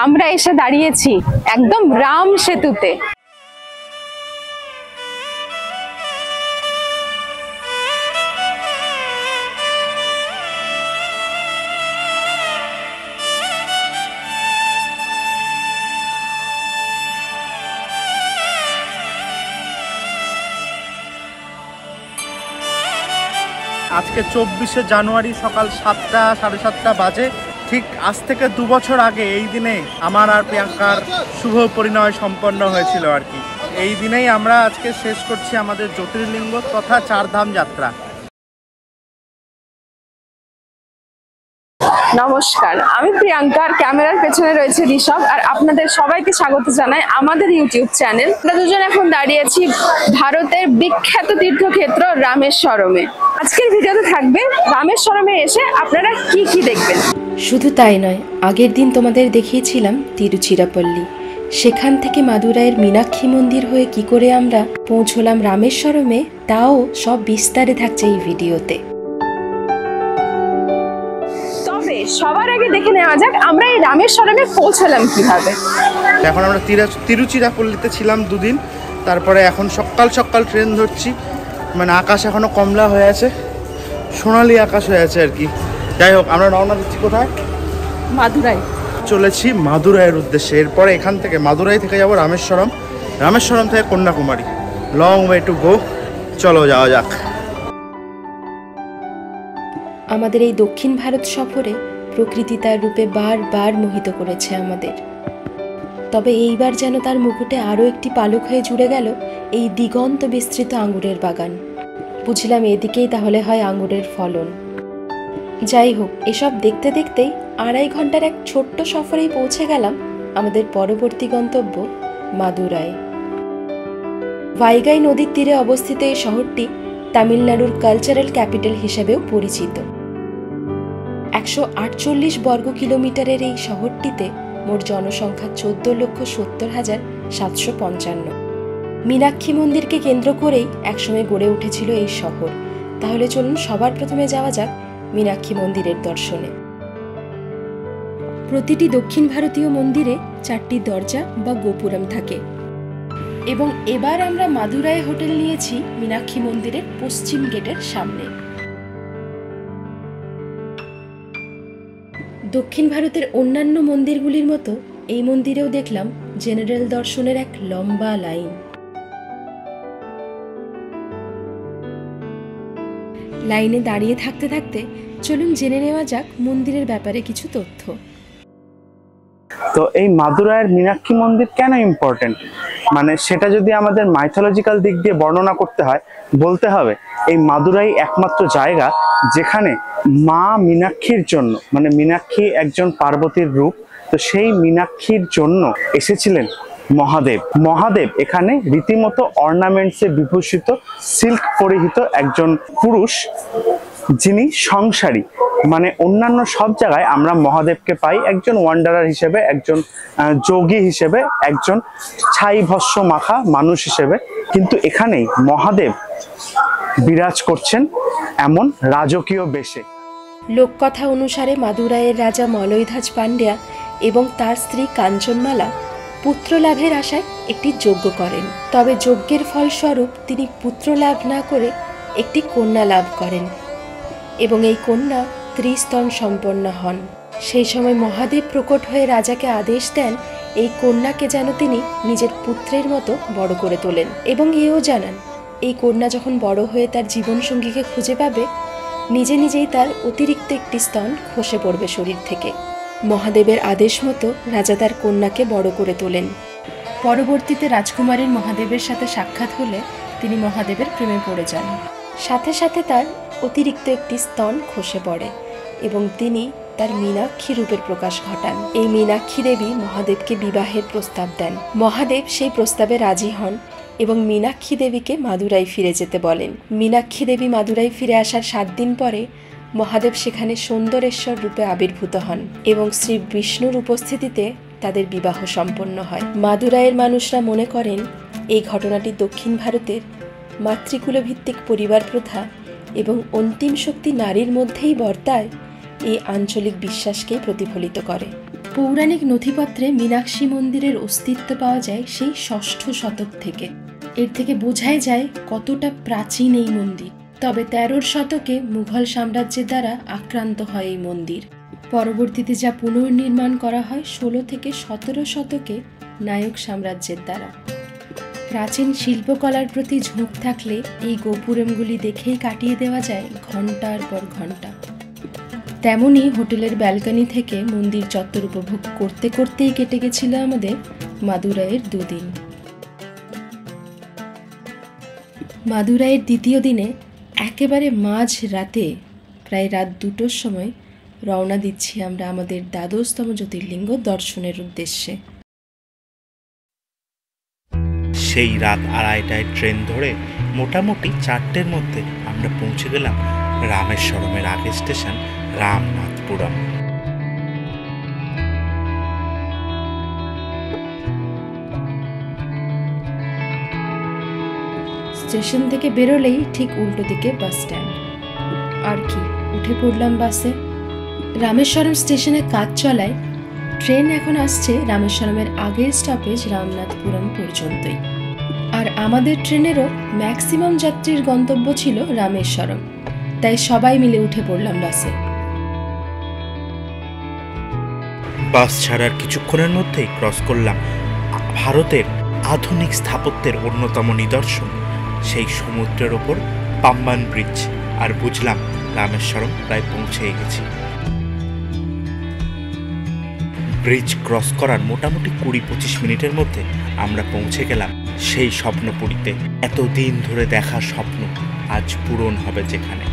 আমরা এসে দাঁড়িয়েছি একদম রাম সেতুতে। আজকে 24শে জানুয়ারি সকাল 7টা সাড়ে 7টা বাজে। ঠিক আজ থেকে 2 বছর আগে এই দিনে আমার আর প্রিয়াঙ্কার শুভ পরিণয় সম্পন্ন হয়েছিল আর কি। এই দিনেই আমরা আজকে শেষ করছি আমাদের জ্যোতির্লিঙ্গ তথা চারধাম যাত্রা। নমস্কার, আমি প্রিয়াঙ্কা, আর ক্যামেরার পেছনে রয়েছে ঋষভ, আর আপনাদের সবাইকে স্বাগত জানাই আমাদের ইউটিউব চ্যানেল। আমরা দুজন এখন দাঁড়িয়েছি ভারতের বিখ্যাত তীর্থক্ষেত্র রামেশ্বরমে। আজকের ভিডিওতে থাকবে রামেশ্বরমে এসে আপনারা কি কি দেখবেন। শুধু তাই নয়, আগের দিন তোমাদের দেখিয়েছিলাম তিরুচিরাপল্লী। সেখান থেকে মাদুরাইয়ের মীনাক্ষী মন্দির হয়ে কি করে আমরা পৌঁছলাম রামেশ্বরমে, তাও সব বিস্তারে থাকছে এই ভিডিওতে। সবার আগে দেখে নেওয়া যাক আমরা এই রামেশ্বরমে পৌঁছলাম কিভাবে। এখন আমরা তিরুচিরাপল্লীতে ছিলাম 2 দিন, তারপরে এখন সকাল সকাল ট্রেন ধরছি। মানে আকাশ এখনো কমলা হয়ে আছে, সোনালি আকাশ হয়ে আছে আর কি। যাই হোক, আমরা রওনা দিচ্ছি কোথায়? মাদুরাই। চলেছি মাদুরাইয়ের উদ্দেশ্যে। এরপরে এখান থেকে মাদুরাই থেকে যাব রামেশ্বরম, রামেশ্বরম থেকে Kanyakumari. Long way to go, চলো যাওয়া যাক। আমাদের এই দক্ষিণ ভারত সফরে প্রকৃতি তার রূপে বারবার মোহিত করেছে আমাদের। তবে এইবার যেন তার মুকুটে আরও একটি পালক হয়ে জুড়ে গেল এই দিগন্ত বিস্তৃত আঙুরের বাগান। বুঝলাম এদিকেই তাহলে হয় আঙুরের ফলন। যাই হোক, এসব দেখতে দেখতেই 2.5 ঘন্টার এক ছোট্ট সফরেই পৌঁছে গেলাম আমাদের পরবর্তী গন্তব্য মাদুরাই। ভাইগাই নদীর তীরে অবস্থিত এই শহরটি তামিলনাড়ুর কালচারাল ক্যাপিটাল হিসেবেও পরিচিত। 148 বর্গ কিলোমিটারের এই শহরটিতে মোট জনসংখ্যা 14,70,755। মীনাক্ষী মন্দিরকে কেন্দ্র করেই একসময় গড়ে উঠেছিল এই শহর। তাহলে চলুন সবার প্রথমে যাওয়া যাক মীনাক্ষী মন্দিরের দর্শনে। প্রতিটি দক্ষিণ ভারতীয় মন্দিরে 4টি দরজা বা গোপুরম থাকে, এবং এবার আমরা মাদুরাই হোটেল নিয়েছি মীনাক্ষী মন্দিরের পশ্চিম গেটের সামনে। দক্ষিণ ভারতের অন্যান্য মন্দিরগুলির মতো এই মন্দিরেও দেখলাম জেনারেল দর্শনের এক লম্বা লাইন। লাইনে দাঁড়িয়ে থাকতে থাকতে চলুন জেনে নেওয়া যাক মন্দিরের ব্যাপারে কিছু তথ্য। তো এই মাদুরাইয়ের মীনাক্ষী মন্দির কেন ইম্পর্টেন্ট, মানে সেটা যদি আমাদের মাইথোলজিক্যাল দিক দিয়ে বর্ণনা করতে হয়, বলতে হবে এই মাদুরাই একমাত্র জায়গা যেখানে মা মীনাক্ষীর জন্য, মানে মীনাক্ষী একজন পার্বতীর রূপ, তো সেই মীনাক্ষীর জন্য এসেছিলেন মহাদেব। মহাদেব এখানে রীতিমতো অর্নামেন্টসে বিভূষিত, সিল্ক পরিহিত একজন পুরুষ, যিনি সংসারী। মানে অন্যান্য সব জায়গায় আমরা মহাদেবকে পাই একজন ওয়ান্ডারার হিসেবে, একজন যোগী হিসেবে, একজন ছাই ভস্য মাখা মানুষ হিসেবে, কিন্তু এখানেই মহাদেব বিরাজ করছেন এমন রাজকীয় বেশে। লোককথা অনুসারে মাদুরাইয়ের রাজা মলয়ধ্বজ পান্ডিয়া এবং তার স্ত্রী কাঞ্চনমালা পুত্র লাভের আশায় একটি যজ্ঞ করেন। তবে যজ্ঞের ফলস্বরূপ তিনি পুত্র লাভ না করে একটি কন্যা লাভ করেন, এবং এই কন্যা ত্রিস্তন সম্পন্ন হন। সেই সময় মহাদেব প্রকট হয়ে রাজাকে আদেশ দেন এই কন্যাকে যেন তিনি নিজের পুত্রের মতো বড় করে তোলেন, এবং এও জানান এই কন্যা যখন বড় হয়ে তার জীবনসঙ্গীকে খুঁজে পাবে, নিজে নিজেই তার অতিরিক্ত একটি স্তন খসে পড়বে শরীর থেকে। মহাদেবের আদেশ মতো রাজা তার কন্যাকে বড় করে তোলেন। পরবর্তীতে রাজকুমারীর মহাদেবের সাথে সাক্ষাৎ হলে তিনি মহাদেবের প্রেমে পড়ে যান। সাথে সাথে তার অতিরিক্ত একটি স্তন খসে পড়ে এবং তিনি তার মীনাক্ষী রূপের প্রকাশ ঘটান। এই মীনাক্ষী দেবী মহাদেবকে বিবাহের প্রস্তাব দেন। মহাদেব সেই প্রস্তাবে রাজি হন এবং মীনাক্ষী দেবীকে মাদুরাই ফিরে যেতে বলেন। মীনাক্ষী দেবী মাদুরাই ফিরে আসার 7 দিন পরে মহাদেব সেখানে সুন্দরেশ্বর রূপে আবির্ভূত হন এবং শ্রী বিষ্ণুর উপস্থিতিতে তাদের বিবাহ সম্পন্ন হয়। মাদুরাইয়ের মানুষরা মনে করেন এই ঘটনাটি দক্ষিণ ভারতের মাতৃকুল ভিত্তিক পরিবার প্রথা এবং অন্তিম শক্তি নারীর মধ্যেই বর্তায় এই আঞ্চলিক বিশ্বাসকেই প্রতিফলিত করে। পৌরাণিক নথিপত্রে মীনাক্ষী মন্দিরের অস্তিত্ব পাওয়া যায় সেই ৬ষ্ঠ শতক থেকে। এর থেকে বোঝাই যায় কতটা প্রাচীন এই মন্দির। তবে ১৩র শতকে মুঘল সাম্রাজ্যের দ্বারা আক্রান্ত হয় এই মন্দির। পরবর্তীতে যা পুনর্নির্মাণ করা হয় ১৬ থেকে ১৭ শতকে নায়ক সাম্রাজ্যের দ্বারা। প্রাচীন শিল্পকলার প্রতি ঝোঁক থাকলে এই গোপুরমগুলি দেখেই কাটিয়ে দেওয়া যায় ঘন্টার পর ঘন্টা। তেমনি হোটেলের ব্যালকনি থেকে মন্দির চত্বর উপভোগ করতে করতেই কেটে গেছিল আমাদের মাদুরাইয়ের দুদিন। মাদুরাইয়ের দ্বিতীয় দিনে একেবারে মাঝ রাতে প্রায় রাত ২টোর সময় রওনা দিচ্ছি আমরা আমাদের দ্বাদশতম জ্যোতির্লিঙ্গ দর্শনের উদ্দেশ্যে। সেই রাত ২:৩০টায় ট্রেন ধরে মোটামুটি ৪টের মধ্যে আমরা পৌঁছে গেলাম রামেশ্বরমের আগের স্টেশন রামনাথপুরম। স্টেশন থেকে বেরোলেই ঠিক উল্টো দিকে বাস স্ট্যান্ড। আর কি, উঠে পড়লাম বাসে। রামেশ্বরম স্টেশনে কাজ চলায় ট্রেন এখন আসছে রামেশ্বরমের আগের স্টপেজ রামনাথপুরম পর্যন্তই। আর আমাদের ট্রেনেরও ম্যাক্সিমাম যাত্রীর গন্তব্য ছিল রামেশ্বরম, তাই সবাই মিলে উঠে পড়লাম বাসে। বাস ছাড়ার কিছুক্ষণের মধ্যেই ক্রস করলাম ভারতের আধুনিক স্থাপত্যের অন্যতম নিদর্শন সেই সমুদ্রের ওপর পাম্বান ব্রিজ, আর বুঝলাম রামেশ্বরম প্রায় পৌঁছেই গেছি। ব্রিজ ক্রস করার মোটামুটি ২০-২৫ মিনিটের মধ্যে আমরা পৌঁছে গেলাম সেই স্বপ্নপুরীতে। এতদিন ধরে দেখা স্বপ্ন আজ পূরণ হবে যেখানে।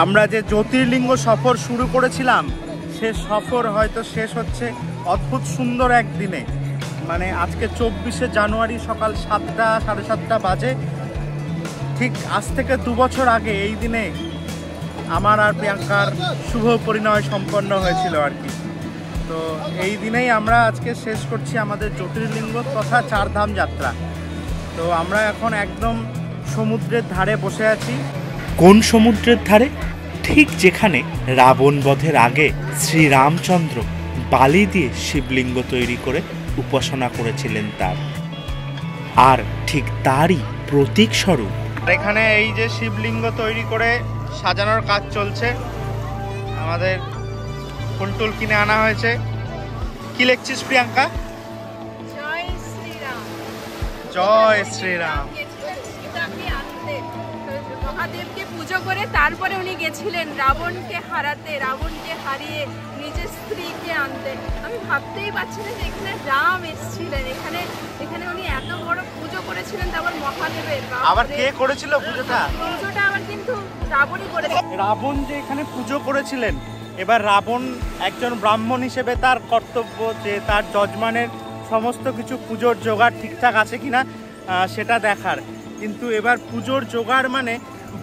আমরা যে জ্যোতির্লিঙ্গ সফর শুরু করেছিলাম সে সফর হয়তো শেষ হচ্ছে অদ্ভুত সুন্দর একদিনে। মানে আজকে ২৪শে জানুয়ারি সকাল ৭টা ৭:৩০ বাজে। ঠিক আজ থেকে ২ বছর আগে এই দিনে আমার আর প্রিয়াঙ্কার শুভ পরিণয় সম্পন্ন হয়েছিল আর কি। তো এই দিনেই আমরা আজকে শেষ করছি আমাদের জ্যোতির্লিঙ্গ তথা ৪ ধাম যাত্রা। তো আমরা এখন একদম সমুদ্রের ধারে বসে আছি। কোন সমুদ্রের ধারে? ঠিক যেখানে রাবণ বধের আগে শ্রীরামচন্দ্র বালি দিয়ে শিবলিঙ্গ তৈরি করে উপাসনা করেছিলেন তার, আর ঠিক তারই প্রতীক স্বরূপ এখানে এই যে শিবলিঙ্গ তৈরি করে সাজানোর কাজ চলছে। আমাদের ফুলটুল কিনে আনা হয়েছে। কি লিখছিস প্রিয়াঙ্কা? জয় শ্রীরাম। জয় শ্রীরাম। মহাদেবকে পুজো করে তারপরে উনি গেছিলেন রাবণকে হারাতে, রাবণকে হারিয়ে নিজের স্ত্রীকে আনতে। আমি ভাবতেই পারছি না যে এখানে রাম এসেছিলেন, এখানে উনি এত বড় পুজো করেছিলেন। তারপর মহাদেবের আবার কে করেছিল পুজোটা? পুজোটা আবার কিন্তু রাবণই করেছিল। রাবণ যে এখানে পুজো করেছিলেন, এবার রাবণ একজন ব্রাহ্মণ হিসেবে তার কর্তব্য যে তার যজমানের সমস্ত কিছু পুজোর জোগাড় ঠিকঠাক আছে কিনা সেটা দেখার। কিন্তু এবার পুজোর জোগাড় মানে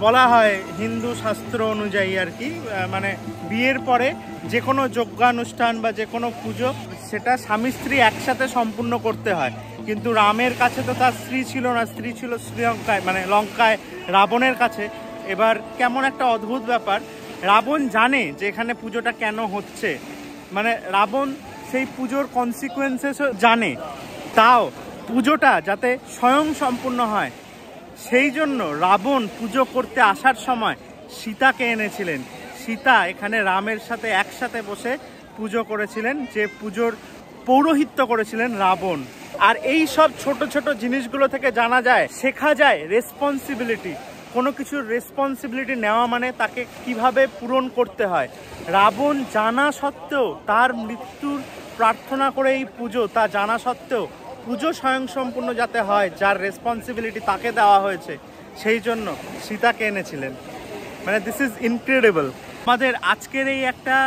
বলা হয় হিন্দু শাস্ত্র অনুযায়ী আর কি, মানে বিয়ের পরে যে কোনো যজ্ঞানুষ্ঠান বা যে কোনো পুজো সেটা স্বামী স্ত্রী একসাথে সম্পূর্ণ করতে হয়। কিন্তু রামের কাছে তো তার স্ত্রী ছিল না, স্ত্রী ছিল শ্রীলঙ্কায়, মানে লঙ্কায় রাবণের কাছে। এবার কেমন একটা অদ্ভুত ব্যাপার, রাবণ জানে যে এখানে পুজোটা কেন হচ্ছে, মানে রাবণ সেই পুজোর কনসিকুয়েন্সেসও জানে, তাও পুজোটা যাতে স্বয়ং সম্পূর্ণ হয় সেই জন্য রাবণ পুজো করতে আসার সময় সীতাকে এনেছিলেন। সীতা এখানে রামের সাথে একসাথে বসে পুজো করেছিলেন, যে পুজোর পৌরোহিত্য করেছিলেন রাবণ। আর এই সব ছোট ছোট জিনিসগুলো থেকে জানা যায়, শেখা যায় রেসপন্সিবিলিটি। কোনো কিছুর রেসপন্সিবিলিটি নেওয়া মানে তাকে কিভাবে পূরণ করতে হয়। রাবণ জানা সত্ত্বেও তার মৃত্যুর প্রার্থনা করে এই পুজো, তা জানা সত্ত্বেও পুজো স্বয়ংসম্পূর্ণ যাতে হয়, যার রেসপন্সিবিলিটি তাকে দেওয়া হয়েছে, সেই জন্য সীতাকে এনেছিলেন। মানে দিস ইজ ইনক্রেডিবল। আমাদের আজকের এই একটা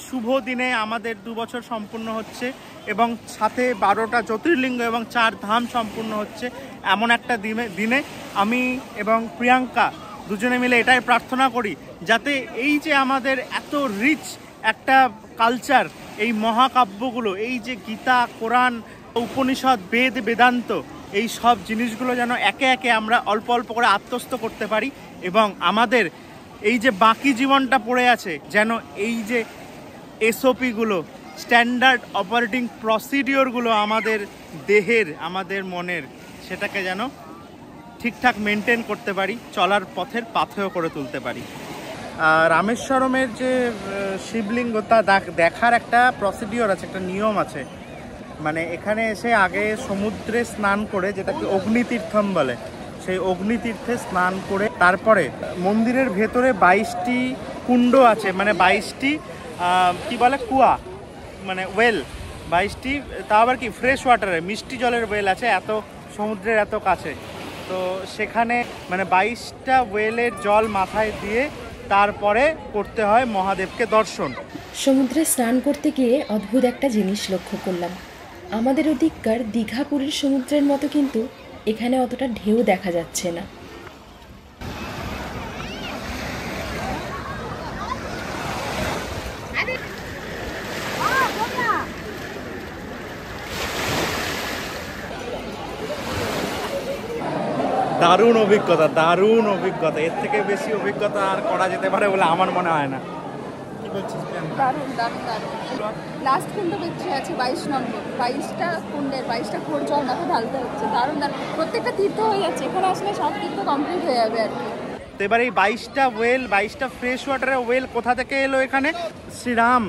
শুভ দিনে আমাদের 2 বছর সম্পূর্ণ হচ্ছে এবং সাথে 12টা জ্যোতির্লিঙ্গ এবং 4 ধাম সম্পূর্ণ হচ্ছে। এমন একটা দিনে আমি এবং প্রিয়াঙ্কা দুজনে মিলে এটাই প্রার্থনা করি যাতে এই যে আমাদের এত রিচ একটা কালচার, এই মহাকাব্যগুলো, এই যে গীতা, কোরআন, উপনিষদ, বেদ, বেদান্ত, এই সব জিনিসগুলো যেন একে একে আমরা অল্প অল্প করে আত্মস্থ করতে পারি এবং আমাদের এই যে বাকি জীবনটা পড়ে আছে যেন এই যে এসওপিগুলো, স্ট্যান্ডার্ড অপারেটিং প্রসিডিওরগুলো আমাদের দেহের, আমাদের মনের, সেটাকে যেন ঠিকঠাক মেনটেন করতে পারি, চলার পথের পাথেয় করে তুলতে পারি। রামেশ্বরমের যে শিবলিঙ্গ তা দেখার একটা প্রসিডিওর আছে, একটা নিয়ম আছে। মানে এখানে এসে আগে সমুদ্রে স্নান করে, যেটাকে অগ্নিতীর্থম বলে, সেই অগ্নিতীর্থে স্নান করে তারপরে মন্দিরের ভেতরে 22টি কুণ্ড আছে, মানে 22টি কি বলে কুয়া, মানে ওয়েল, 22টি, তা আবার কি ফ্রেশ ওয়াটারের, মিষ্টি জলের ওয়েল আছে এত সমুদ্রের এত কাছে। তো সেখানে মানে 22টা ওয়েলের জল মাথায় দিয়ে তারপরে করতে হয় মহাদেবকে দর্শন। সমুদ্রে স্নান করতে গিয়ে অদ্ভুত একটা জিনিস লক্ষ্য করলাম। আমাদের ওদিককার দীঘাপুরীর সমুদ্রের মতো কিন্তু এখানে অতটা ঢেউ দেখা যাচ্ছে না। দারুণ অভিজ্ঞতা, দারুণ অভিজ্ঞতা, এর থেকে বেশি অভিজ্ঞতা আর করা যেতে পারে বলে আমার মনে হয় না। কি বলছিস? দারুণ দারুণ দারুণ। লাস্ট কুণ্ড বেঁচে আছে 22 নম্বর, 22টা কুণ্ডের 22টা ঘোর জল মাথা ঢালতে হচ্ছে। দারুণ দারুণ, প্রত্যেকটা তীর্থ হয়ে যাচ্ছে, এখানে আসলে সব তীর্থ কমপ্লিট হয়ে যাবে আর কি। তো এবার এই 22টা ওয়েল, 22টা ফ্রেশ ওয়াটারের ওয়েল কোথা থেকে এলো এখানে? শ্রীরাম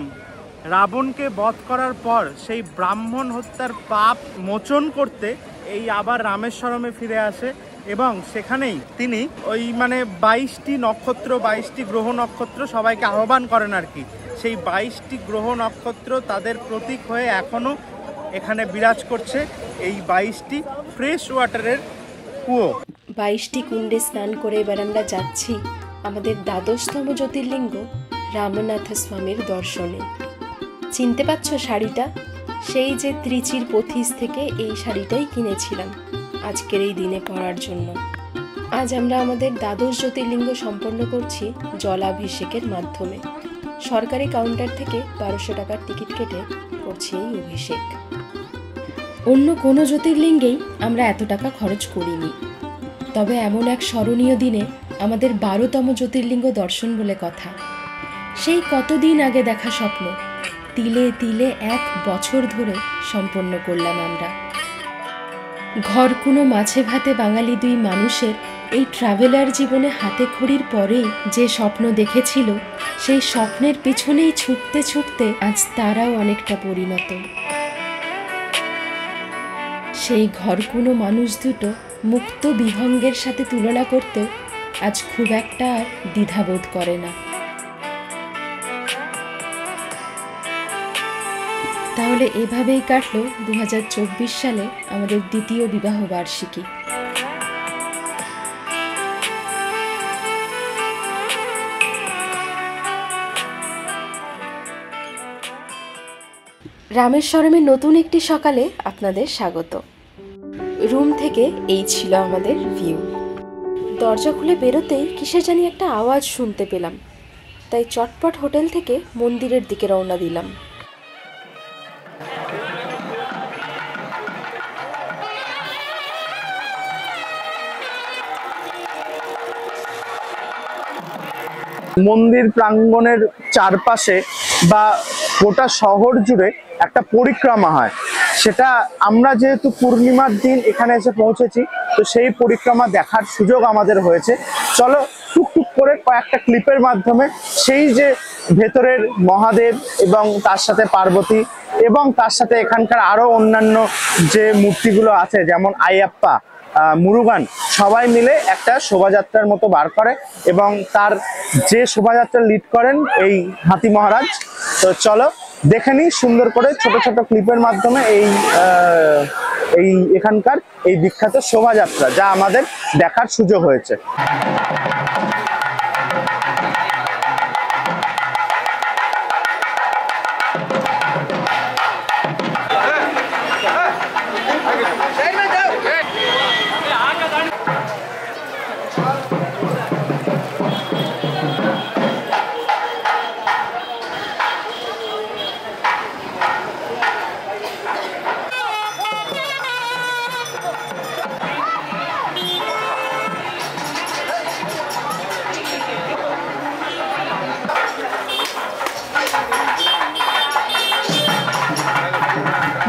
রাবণকে বধ করার পর সেই ব্রাহ্মণ হত্যার পাপ মোচন করতে এই আবার রামেশ্বরমে ফিরে আসে, এবং সেখানেই তিনি ওই মানে 22টি নক্ষত্র, 22টি গ্রহ নক্ষত্র সবাইকে আহ্বান করেন আর কি। সেই 22টি গ্রহ নক্ষত্র তাদের প্রতীক হয়ে এখনও এখানে বিরাজ করছে এই 22টি ফ্রেশ ওয়াটারের কুয়ো। 22টি কুণ্ডে স্নান করে এবার আমরা যাচ্ছি আমাদের দ্বাদশতম জ্যোতির্লিঙ্গ রামনাথ স্বামীর দর্শনে। চিনতে পারছো শাড়িটা? সেই যে ত্রিচির পথিস থেকে এই শাড়িটাই কিনেছিলাম আজকের এই দিনে পরার জন্য। আজ আমরা আমাদের দ্বাদশ জ্যোতির্লিঙ্গ সম্পন্ন করছি জলাভিষেকের মাধ্যমে। সরকারি কাউন্টার থেকে 1200 টাকার টিকিট কেটে করছি এই অভিষেক। অন্য কোনো জ্যোতির্লিঙ্গেই আমরা এত টাকা খরচ করিনি, তবে এমন এক স্মরণীয় দিনে আমাদের 12তম জ্যোতির্লিঙ্গ দর্শন বলে কথা। সেই কতদিন আগে দেখা স্বপ্ন তিলে তিলে 1 বছর ধরে সম্পন্ন করলাম আমরা। ঘরকুনো মাছে ভাতে বাঙালি 2 মানুষের এই ট্রাভেলার জীবনে হাতে খড়ির পরেই যে স্বপ্ন দেখেছিল, সেই স্বপ্নের পেছনেই ছুটতে ছুটতে আজ তারাও অনেকটা পরিণত। সেই ঘরকুনো মানুষ দুটো মুক্ত বিহঙ্গের সাথে তুলনা করতেও আজ খুব একটা আর দ্বিধাবোধ করে না। তাহলে এভাবেই কাটলো 2024 সালে আমাদের দ্বিতীয় বিবাহ বার্ষিকী। রামেশ্বরমের নতুন একটি সকালে আপনাদের স্বাগত। রুম থেকে এই ছিল আমাদের ভিউ। দরজা খুলে বেরোতেই কিসের জানি একটা আওয়াজ শুনতে পেলাম, তাই চটপট হোটেল থেকে মন্দিরের দিকে রওনা দিলাম। মন্দির প্রাঙ্গণের চারপাশে বা গোটা শহর জুড়ে একটা পরিক্রমা হয়, সেটা আমরা যেহেতু পূর্ণিমার দিন এখানে এসে পৌঁছেছি, তো সেই পরিক্রমা দেখার সুযোগ আমাদের হয়েছে। চলো টুকটুক করে কয়েকটা ক্লিপের মাধ্যমে সেই যে ভেতরের মহাদেব এবং তার সাথে পার্বতী এবং তার সাথে এখানকার আরো অন্যান্য যে মূর্তিগুলো আছে, যেমন আইয়াপ্পা, মুরুগান, সবাই মিলে একটা শোভাযাত্রার মতো বার করে, এবং তার যে শোভাযাত্রা লিড করেন এই হাতি মহারাজ। তো চলো দেখে নিই সুন্দর করে ছোট ছোট ক্লিপের মাধ্যমে এই এখানকার এই বিখ্যাত শোভাযাত্রা, যা আমাদের দেখার সুযোগ হয়েছে।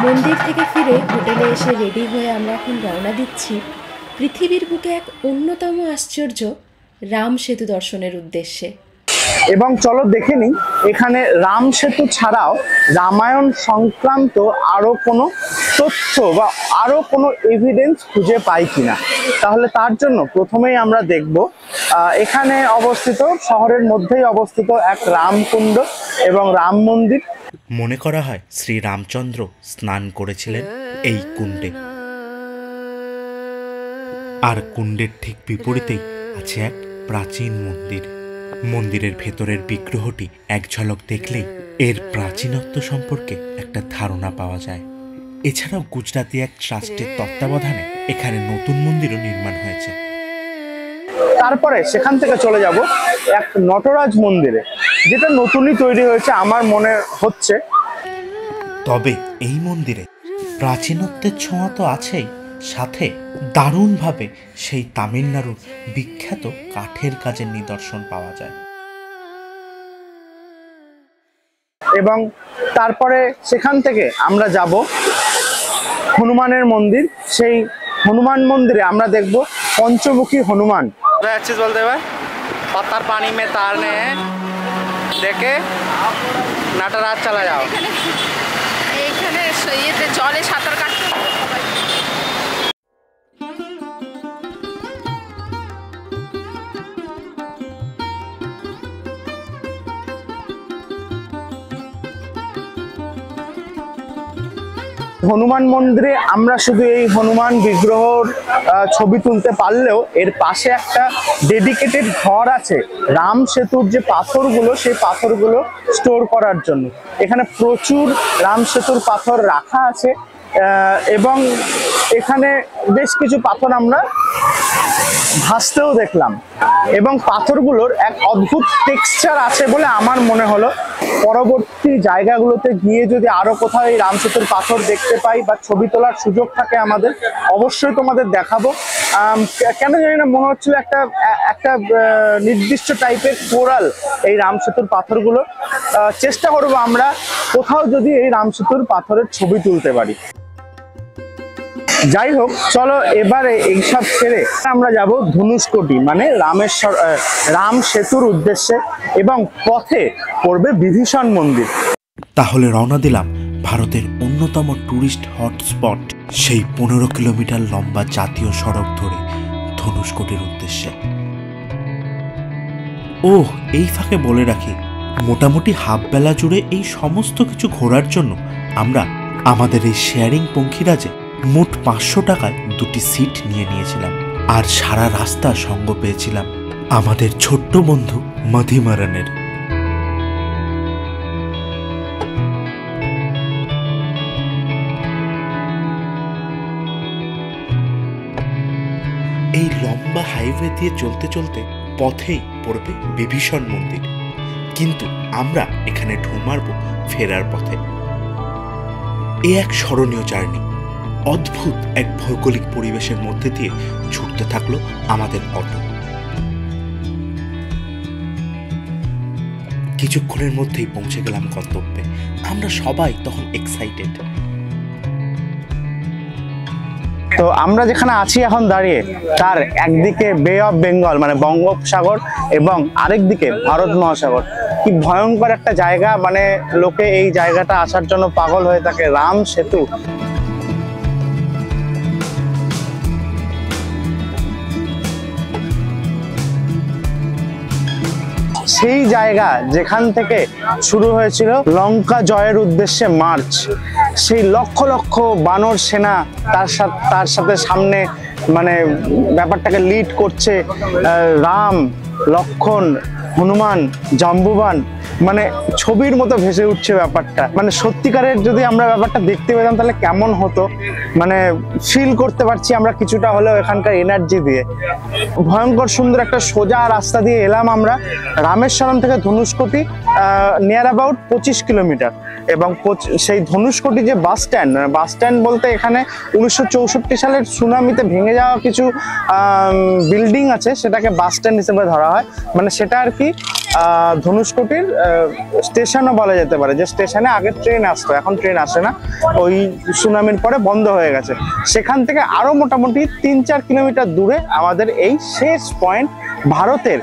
মন্দির থেকে ফিরে হোটেলে এসে রেডি হয়ে আমরা এখন রওনা দিচ্ছি পৃথিবীর বুকে এক অন্যতম আশ্চর্য রাম সেতু দর্শনের উদ্দেশ্যে। এবং চলো দেখে নিই এখানে রাম সেতু ছাড়াও রামায়ণ সংক্রান্ত আরো কোনো তথ্য বা আরো কোনো এভিডেন্স খুঁজে পাই কিনা। তাহলে তার জন্য প্রথমেই আমরা দেখব এখানে অবস্থিত, শহরের মধ্যেই অবস্থিত এক রামকুণ্ড এবং রাম মন্দির। মনে করা হয় শ্রী রামচন্দ্র স্নান করেছিলেন এই কুণ্ডে। আর কুণ্ডের ঠিক বিপরীতেই আছে এক প্রাচীন মন্দির। মন্দিরের ভেতরের বিগ্রহটি এক ঝলক দেখলেই এর প্রাচীনত্ব সম্পর্কে একটা ধারণা পাওয়া যায়। এছাড়াও গুজরাতি এক ট্রাস্টের তত্ত্বাবধানে এখানে নতুন মন্দিরও নির্মাণ হয়েছে। তারপরে সেখান থেকে চলে যাব এক নটরাজ মন্দিরে, যেটা নতুনই তৈরি হয়েছে আমার মনে হচ্ছে। তবে এই মন্দিরে প্রাচীনত্বের ছোঁয়া তো আছেই, সাথে দারুণভাবে সেই তামিলনাড়ুর বিখ্যাত কাঠের কাজের নিদর্শন পাওয়া যায়। এবং তারপরে সেখান থেকে আমরা যাব হনুমানের মন্দির। সেই হনুমান মন্দিরে আমরা দেখব পঞ্চমুখী হনুমান। चीज बोलते हुए पत्थर पानी में तारने हैं, देखे नटराज चला जाओ। এইখানে ইয়েতে জলে সাঁতার কাটতে হবে সবাই। হনুমান মন্দিরে আমরা শুধু এই হনুমান বিগ্রহর ছবি তুলতে পারলেও এর পাশে একটা ডেডিকেটেড ঘর আছে রাম সেতুর যে পাথরগুলো, সেই পাথরগুলো স্টোর করার জন্য। এখানে প্রচুর রাম সেতুর পাথর রাখা আছে এবং এখানে বেশ কিছু পাথর আমরা ভাসতেও দেখলাম এবং পাথরগুলোর এক অদ্ভুত টেক্সচার আছে বলে আমার মনে হলো। পরবর্তী জায়গাগুলোতে গিয়ে যদি আরো কোথাও এই রাম সেতুর পাথর দেখতে পাই বা ছবি তোলার সুযোগ থাকে আমাদের, অবশ্যই তোমাদের দেখাবো। কেন জানি না মনে হচ্ছিল একটা একটা নির্দিষ্ট টাইপের কোরাল এই রাম সেতুর পাথরগুলো। চেষ্টা করবো আমরা কোথাও যদি এই রাম সেতুর পাথরের ছবি তুলতে পারি। যাই হোক, চলো এবারে এইসব ছেড়ে আমরা যাব ধনুষকোটি, মানে রাম সেতুর উদ্দেশ্যে, এবং পথে পড়বে বিভীষণ মন্দির। তাহলে রওনা দিলাম ভারতের অন্যতম ট্যুরিস্ট হটস্পট সেই 15 কিলোমিটার লম্বা জাতীয় সড়ক ধরে ধনুষকোটির উদ্দেশ্যে। এই ফাঁকে বলে রাখি, মোটামুটি হাফ বেলা জুড়ে এই সমস্ত কিছু ঘোরার জন্য আমরা আমাদের এই শেয়ারিং পঙ্খিরাজে মোট 500 টাকায় 2টি সিট নিয়েছিলাম। আর সারা রাস্তা সঙ্গ পেয়েছিলাম আমাদের ছোট্ট বন্ধু মধিমারনের। এই লম্বা হাইওয়ে দিয়ে চলতে চলতে পথেই পড়বে বিভীষণ মন্দির, কিন্তু আমরা এখানে ঢুঁ মারব ফেরার পথে। এক স্মরণীয় জার্নি, অদ্ভুত এক ভৌগোলিক পরিবেশের মধ্যে দিয়ে ছুটতে থাকলো আমাদের অটো। কিছুক্ষণের মধ্যেই পৌঁছে গেলাম গন্তব্যে। আমরা সবাই তখন এক্সাইটেড। তো আমরা যেখানে আছি এখন দাঁড়িয়ে, তার একদিকে বে অফ বেঙ্গল মানে বঙ্গোপসাগর এবং আরেকদিকে ভারত মহাসাগর। কি ভয়ঙ্কর একটা জায়গা, মানে লোকে এই জায়গাটা আসার জন্য পাগল হয়ে থাকে। রাম সেতু, সেই জায়গা যেখান থেকে শুরু হয়েছিল লঙ্কা জয়ের উদ্দেশ্যে মার্চ। সেই লক্ষ লক্ষ বানর সেনা তার সাথে সামনে মানে ব্যাপারটাকে লিড করছে রাম, লক্ষণ, হনুমান, জাম্বুবান, মানে ছবির মতো ভেসে উঠছে ব্যাপারটা। মানে সত্যিকারের যদি আমরা ব্যাপারটা দেখতে পেতাম তাহলে কেমন হতো, মানে ফিল করতে পারছি আমরা কিছুটা হলেও এখানকার এনার্জি দিয়ে। ভয়ঙ্কর সুন্দর একটা সোজা রাস্তা দিয়ে এলাম আমরা রামেশ্বরম থেকে ধনুষকোটি, নিয়ার অ্যাবাউট 25 কিলোমিটার। এবং সেই ধনুষকোটি যে বাস স্ট্যান্ড বলতে এখানে 1964 সালের সুনামিতে ভেঙে যাওয়া কিছু বিল্ডিং আছে, সেটাকে বাস স্ট্যান্ড হিসেবে ধরা হয়। মানে সেটা আর কি ধনুষকোটির স্টেশনও বলা যেতে পারে, যে স্টেশনে আগে ট্রেন আসতো, এখন ট্রেন আসে না, ওই সুনামির পরে বন্ধ হয়ে গেছে। সেখান থেকে আরো মোটামুটি 3-4 কিলোমিটার দূরে আমাদের এই শেষ পয়েন্ট, ভারতের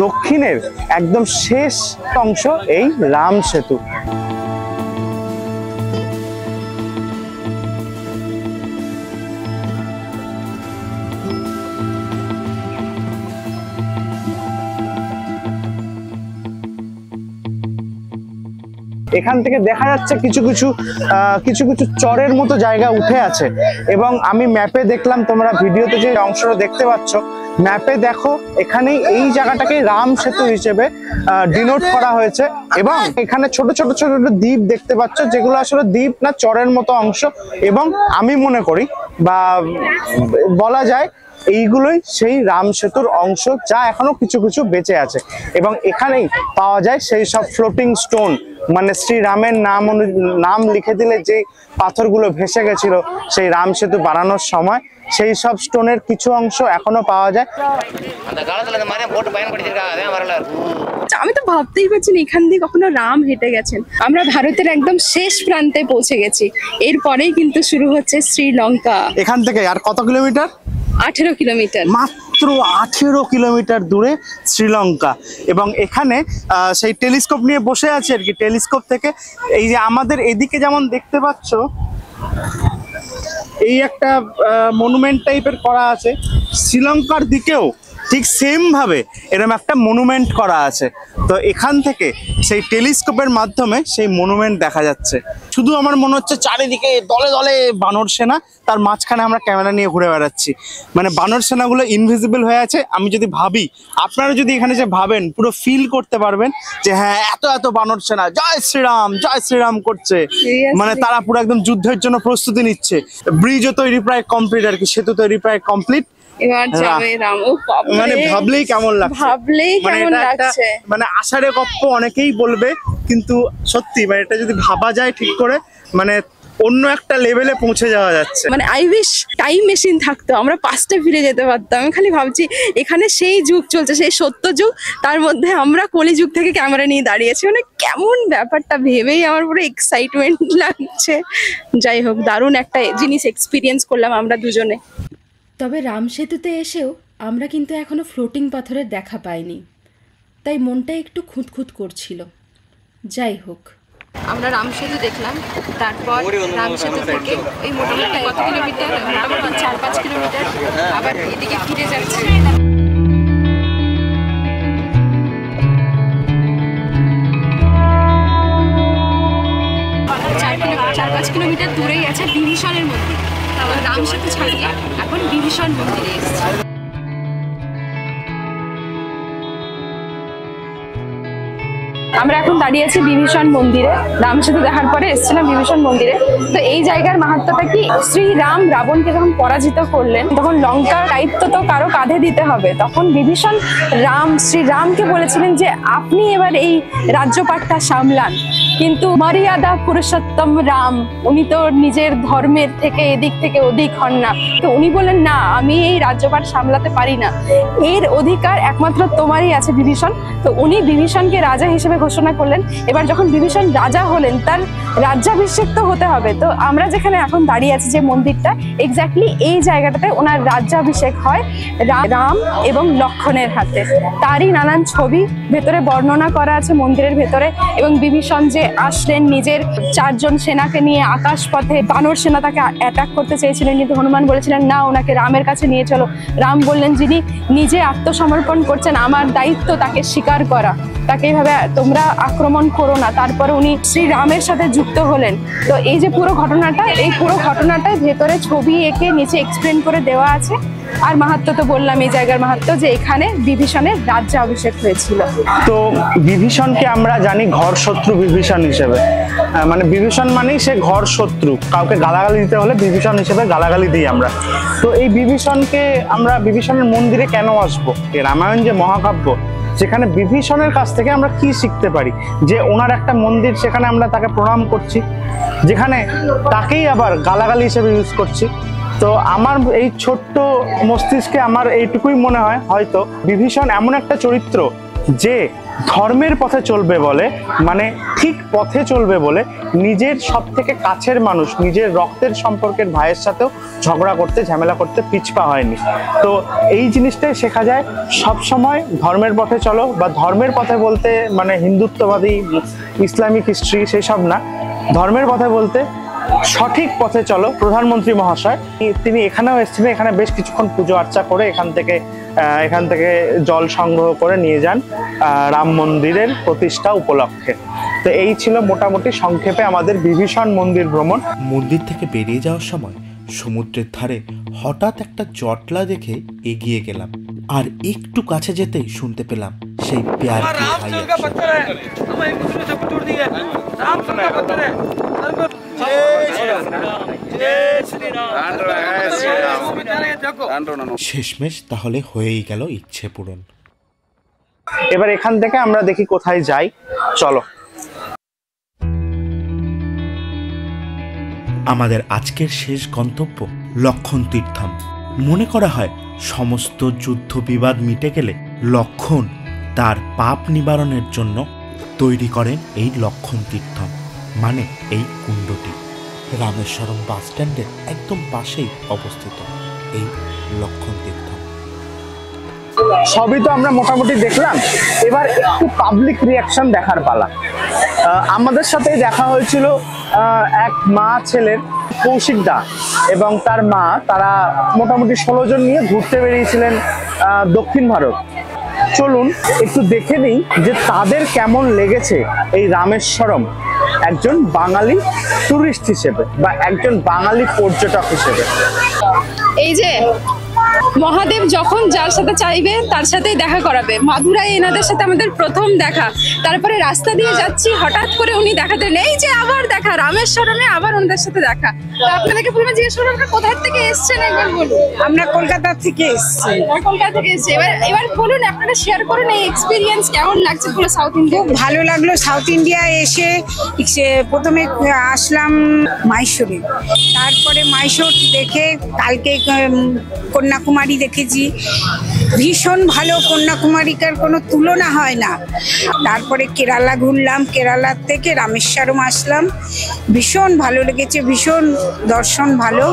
দক্ষিণের একদম শেষ অংশ, এই রাম সেতু। এখান থেকে দেখা যাচ্ছে কিছু কিছু চরের মতো জায়গা উঠে আছে, এবং আমি ম্যাপে দেখলাম, তোমরা ভিডিওতে যে অংশটা দেখতে পাচ্ছ, ম্যাপে দেখো এখানেই এই জায়গাটাকে রাম সেতু হিসেবে ডিনোট করা হয়েছে। এবং এখানে ছোট ছোট দ্বীপ দেখতে পাচ্ছ, যেগুলো আসলে দ্বীপ না, চরের মতো অংশ। এবং আমি মনে করি বা বলা যায় এইগুলোই সেই রাম সেতুর অংশ, যা এখনো কিছু কিছু বেঁচে আছে। এবং এখানেই পাওয়া যায় সেই সব ফ্লোটিং স্টোন, মানে শ্রীরামের নাম লিখে দিলে যে পাথরগুলো ভেসে গেছিল সেই রাম সেতু বানানোর সময়, সেই সব স্টোনের কিছু অংশ এখনো পাওয়া যায়। আমি তো ভাবতেই পারছি না এখান দিয়ে কখনো রাম হেঁটে গেছেন। আমরা ভারতের একদম শেষ প্রান্তে পৌঁছে গেছি, এরপরেই কিন্তু শুরু হচ্ছে শ্রীলঙ্কা। এখান থেকে আর কত কিলোমিটার? 18 কিলোমিটার। মাত্র 18 কিলোমিটার দূরে শ্রীলঙ্কা। এবং এখানে সেই টেলিস্কোপ নিয়ে বসে আছে আর কি। টেলিস্কোপ থেকে এই যে আমাদের এদিকে যেমন দেখতে পাচ্ছ, এই একটা মনুমেন্ট টাইপের করা আছে, শ্রীলঙ্কার দিকেও ঠিক সেম ভাবে এরকম একটা মনুমেন্ট করা আছে। তো এখান থেকে সেই টেলিস্কোপের মাধ্যমে সেই মনুমেন্ট দেখা যাচ্ছে। শুধু আমার মনে হচ্ছে চারিদিকে দলে দলে বানর সেনা, তার মাঝখানে আমরা ক্যামেরা নিয়ে ঘুরে বেড়াচ্ছি। মানে বানর সেনাগুলো ইনভিজিবল হয়ে আছে। আমি যদি ভাবি, আপনারা যদি এখানে যে ভাবেন, পুরো ফিল করতে পারবেন যে হ্যাঁ, এত এত বানর সেনা জয় শ্রীরাম করছে। মানে তারা পুরো একদম যুদ্ধের জন্য প্রস্তুতি নিচ্ছে। ব্রিজও তৈরি প্রায় কমপ্লিট আর কি, সেতু তৈরি প্রায় কমপ্লিট। এবার যাবে রাম। ও বাবা, মানে ভাবলেই কেমন লাগছে। মানে আষাঢ়ে গপ্প অনেকেই বলবে, কিন্তু সত্যি মানে এটা যদি ভাবা যায় ঠিক করে, মানে অন্য একটা লেভেলে পৌঁছে যাওয়া যাচ্ছে। মানে আই উইশ টাইম মেশিন থাকতো, আমরা পাস্টে ফিরে যেতে পারতাম। আমি খালি ভাবছি এখানে সেই যুগ চলছে, সেই সত্য যুগ, তার মধ্যে আমরা কলি যুগ থেকে ক্যামেরা নিয়ে দাঁড়িয়েছি। মানে কেমন ব্যাপারটা ভেবেই আমার পুরো এক্সাইটমেন্ট লাগছে। যাই হোক, দারুণ একটা জিনিস এক্সপিরিয়েন্স করলাম আমরা দুজনে। তবে রাম সেতুতে এসেও আমরা কিন্তু এখনও ফ্লোটিং পাথরের দেখা পাইনি, তাই মনটা একটু খুঁতখুত করছিল। যাই হোক, আমরা রাম সেতু দেখলাম, তারপর রাম সেতু থেকে ওই মোটামুটি কত কিলোমিটার, 4-5 কিলোমিটার আবার এদিকে ফিরে যাচ্ছে। 4-5 কিলোমিটার দূরেই আছে বিভীষণের মন্দির। তারপর রাম সেতু ছাড়িয়ে এখন বিভীষণ মন্দিরে এসেছে। আমরা এখন দাঁড়িয়ে আছি বিভীষণ মন্দিরে। রাম সেতু দেখার পরে এসেছিলাম বিভীষণ মন্দিরে। তো এই জায়গার মাহাত্ম্যটা কি, শ্রীরাম রাবণকে যখন পরাজিত করলেন, তখন লঙ্কার দায়িত্ব তো কারো কাঁধে দিতে হবে। তখন বিভীষণ শ্রীরামকে বলেছিলেন যে আপনি এবার এই রাজ্যপাটটা সামলান। কিন্তু মর্যাদা পুরুষোত্তম রাম, উনি তো নিজের ধর্মের থেকে এদিক থেকে ওদিক হন না। তো উনি বললেন, না, আমি এই রাজ্যপাট সামলাতে পারি না, এর অধিকার একমাত্র তোমারই আছে বিভীষণ। তো উনি বিভীষণকে রাজা হিসেবে ঘোষণা করলেন। এবার যখন বিভীষণ রাজা হলেন, তার রাজ্যাভিষেক তো হতে হবে। তো আমরা যেখানে এখন দাঁড়িয়ে আছি যে মন্দিরটা, এক্স্যাক্টলি এই জায়গাটাতে ওনার রাজ্যাভিষেক হয় রাম এবং লক্ষণের হাতে। তারই নানান ছবি ভেতরে বর্ণনা করা আছে মন্দিরের ভেতরে। এবং বিভীষণ যে আসলেন নিজের 4 জন সেনাকে নিয়ে আকাশ পথে, বানর সেনা তাকে অ্যাটাক করতে চেয়েছিলেন, কিন্তু হনুমান বলেছিলেন না, ওনাকে রামের কাছে নিয়ে চলো। রাম বললেন, যিনি নিজে আত্মসমর্পণ করছেন, আমার দায়িত্ব তাকে স্বীকার করা, তাকে এইভাবে তোমরা আক্রমণ করো না। তারপরে উনি শ্রীরামের সাথে যুক্ত হলেন। তো এই যে পুরো ঘটনাটা, এই পুরো ঘটনাটাই ভেতরে ছবি এঁকে নিচে এক্সপ্লেন করে দেওয়া আছে। আর মাহাত্ম্য তো বললাম, এই জায়গার মাহাত্ম্য যে এখানে বিভীষণের রাজ্যাভিষেক হয়েছিল। তো বিভীষণকে আমরা জানি ঘর শত্রু বিভীষণ হিসেবে। মানে বিভীষণ মানেই সে ঘর শত্রু, কাউকে গালাগালি দিতে হলে বিভীষণ হিসেবে গালাগালি দিই আমরা। তো এই বিভীষণকে আমরা বিভীষণের মন্দিরে কেন আসবো? রামায়ণ যে মহাকাব্য, যেখানে বিভীষণের কাছ থেকে আমরা কি শিখতে পারি, যে ওনার একটা মন্দির সেখানে আমরা তাকে প্রণাম করছি, যেখানে তাকেই আবার গালাগালি হিসেবে ইউজ করছি। তো আমার এই ছোট্ট মস্তিষ্কে আমার এইটুকুই মনে হয়, হয়তো বিভীষণ এমন একটা চরিত্র যে ধর্মের পথে চলবে বলে, মানে ঠিক পথে চলবে বলে নিজের সব থেকে কাছের মানুষ, নিজের রক্তের সম্পর্কের ভাইয়ের সাথেও ঝগড়া করতে, ঝামেলা করতে পিছপা হয়নি। তো এই জিনিসটাই শেখা যায়, সব সময় ধর্মের পথে চলো, বা ধর্মের পথে বলতে মানে হিন্দুত্ববাদী ইসলামিক হিস্ট্রি সেই সব না, ধর্মের পথে বলতে সঠিক পথে চলো। প্রধানমন্ত্রী মহাশয় তিনি এখানেও এসেছিলেন, এখানে বেশ কিছুক্ষণ পুজো আর্চা করে এখান থেকে জল সংগ্রহ করে নিয়ে যান রাম মন্দিরের প্রতিষ্ঠা উপলক্ষে। তো এই ছিল মোটামুটি সংক্ষেপে আমাদের বিভীষণ মন্দির ভ্রমণ। মন্দির থেকে বেরিয়ে যাওয়ার সময় সমুদ্রের ধারে হঠাৎ একটা জটলা দেখে এগিয়ে গেলাম, আর একটু কাছে যেতেই শুনতে পেলাম সেই প্যার কি ভাই শেষমেশ তাহলে হয়েই গেল ইচ্ছে পূরণ। এবার এখান থেকে আমরা দেখি কোথায় যাই, চলো। আমাদের আজকের শেষ গন্তব্য লক্ষণ তীর্থম। মনে করা হয় সমস্ত যুদ্ধ বিবাদ মিটে গেলে লক্ষণ তার পাপ নিবারণের জন্য তৈরি করেন এই লক্ষণ তীর্থম, মানে এই কুণ্ডটি। রামেশ্বরম বাস স্ট্যান্ডের একদম পাশেই অবস্থিত এই লক্ষণ তীর্থম। সবই তো আমরা মোটামুটি দেখলাম, এবার একটু পাবলিক রিয়াকশন দেখার পালা। আমাদের সাথে দেখা হয়েছিল এক মা ছেলের, কৌশিক দা এবং তার মা, তারা মোটামুটি 16 জন নিয়ে ঘুরতে বেরিয়েছিলেন দক্ষিণ ভারত। চলুন একটু দেখে নিই যে তাদের কেমন লেগেছে এই রামেশ্বরম একজন বাঙালি টুরিস্ট হিসেবে বা একজন বাঙালি পর্যটক হিসেবে। এই যে মহাদেব যখন যার সাথে চাইবে তার সাথেই দেখা করাবে। মাদুরাই এনাদের সাথে আমাদের প্রথম দেখা, তারপরে রাস্তা দিয়ে যাচ্ছি, হঠাৎ করে উনি দেখাতে নেই যে আবার দেখা, রামেশ্বরমে আবার ওনাদের সাথে দেখা। তো আপনাদেরকে প্রথমে জিজ্ঞেস করবো, আপনারা কোথা থেকে এসেছেন একবার বলুন। আমরা কলকাতা থেকে এসেছি। কলকাতা থেকে এসেছি। এবার বলুন, আপনারা শেয়ার করুন এই এক্সপিরিয়েন্স কেমন লাগছে পুরো সাউথ ইন্ডিয়া। খুব ভালো লাগলো সাউথ ইন্ডিয়া এসে। প্রথমে আসলাম মাইসোরে, তারপরে মাইসোর দেখে কালকে কন্যাকুমারী দেখেছি, ভীষণ ভালো। কন্যাকুমারীকার কোনো তুলনা হয় না। তারপরে কেরালা ঘুরলাম, কেরালার থেকে রামেশ্বরম আসলাম, ভীষণ ভালো লেগেছে, ভীষণ দর্শন ভালো।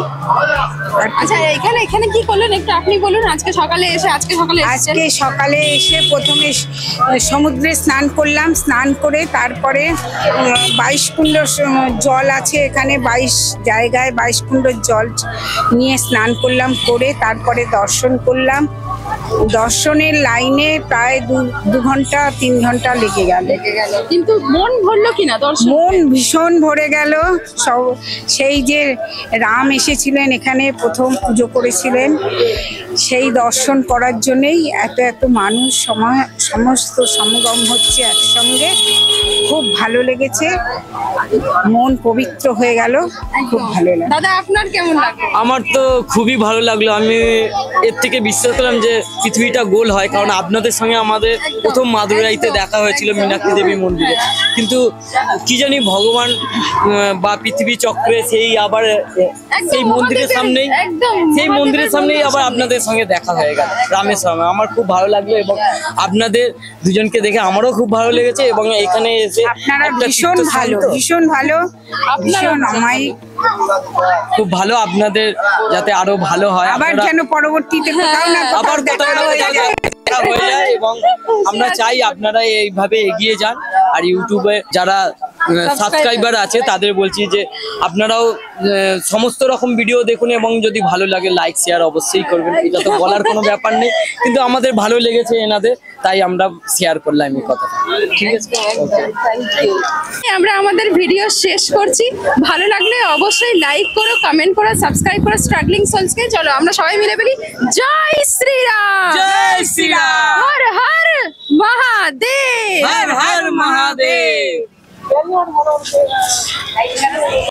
আচ্ছা, এখানে কি করলেন একটু আপনি বলুন। আজকে সকালে এসে প্রথমে সমুদ্রে স্নান করলাম, স্নান করে তারপরে 22 কুণ্ড জল আছে এখানে, 22 জায়গায় 22 কুণ্ডর জল নিয়ে স্নান করলাম, করে তারপরে দর্শন করলাম। দর্শনের লাইনে প্রায় 2 ঘন্টা 3 ঘন্টা লেগে গেল। কিন্তু মন ভরলো কিনা দর্শন? মন ভীষণ ভরে গেল। সব সেই যে রাম এসেছিলেন এখানে, প্রথম পুজো করেছিলেন, সেই দর্শন করার জন্যই এত মানুষ সমস্ত সমাগম হচ্ছে একসঙ্গে। খুব ভালো লেগেছে, মন পবিত্র হয়ে গেল, খুব ভালো লাগলো। দাদা আপনার কেমন লাগলো? আমার তো খুবই ভালো লাগলো। আমি এর থেকে বিশ্বাস করলাম যে পৃথিবীটা গোল হয়, কারণ আপনাদের সঙ্গে আমাদের প্রথম মাদুরাইতে দেখা হয়েছিল মীনাক্ষী দেবী মন্দিরে, কিন্তু কি জানি ভগবান বা পৃথিবী চক্রে সেই মন্দিরের সামনেই আবার আপনাদের সঙ্গে দেখা হয়ে গেল রামেশ্বরমে। আমার খুব ভালো লাগলো এবং আপনাদের দুজনকে দেখে আমারও খুব ভালো লেগেছে। এবং এখানে এসে আপনারা ভীষণ ভালো, আমায় খুব ভালো। আপনাদের যাতে আরো ভালো হয়, আবার যেন পরবর্তীতে আবার কোথাও হয়ে যায়। এবং আমরা চাই আপনারা এইভাবে এগিয়ে যান। আর ইউটিউবে যারা সাবস্ক্রাইবার আছে তাদের বলছি যে আপনারাও সমস্ত রকম ভিডিও দেখুন, এবং যদি ভালো লাগে লাইক শেয়ার অবশ্যই করবেন। এটা তো বলার কোনো ব্যাপার নেই, কিন্তু আমাদের ভালো লেগেছে এনাদের, তাই আমরা শেয়ার করলাম এই কথাটা। ঠিক আছে, আমরা আমাদের ভিডিও শেষ করছি। ভালো লাগলে অবশ্যই লাইক করো, কমেন্ট করো, সাবস্ক্রাইব করো স্ট্রাগলিং সোলসকে। চলো আমরা সবাই মিলে বলি জয় শ্রীরাম, জয় শ্রীরাম, হর হর মহাদেব, হর হর মহাদেব।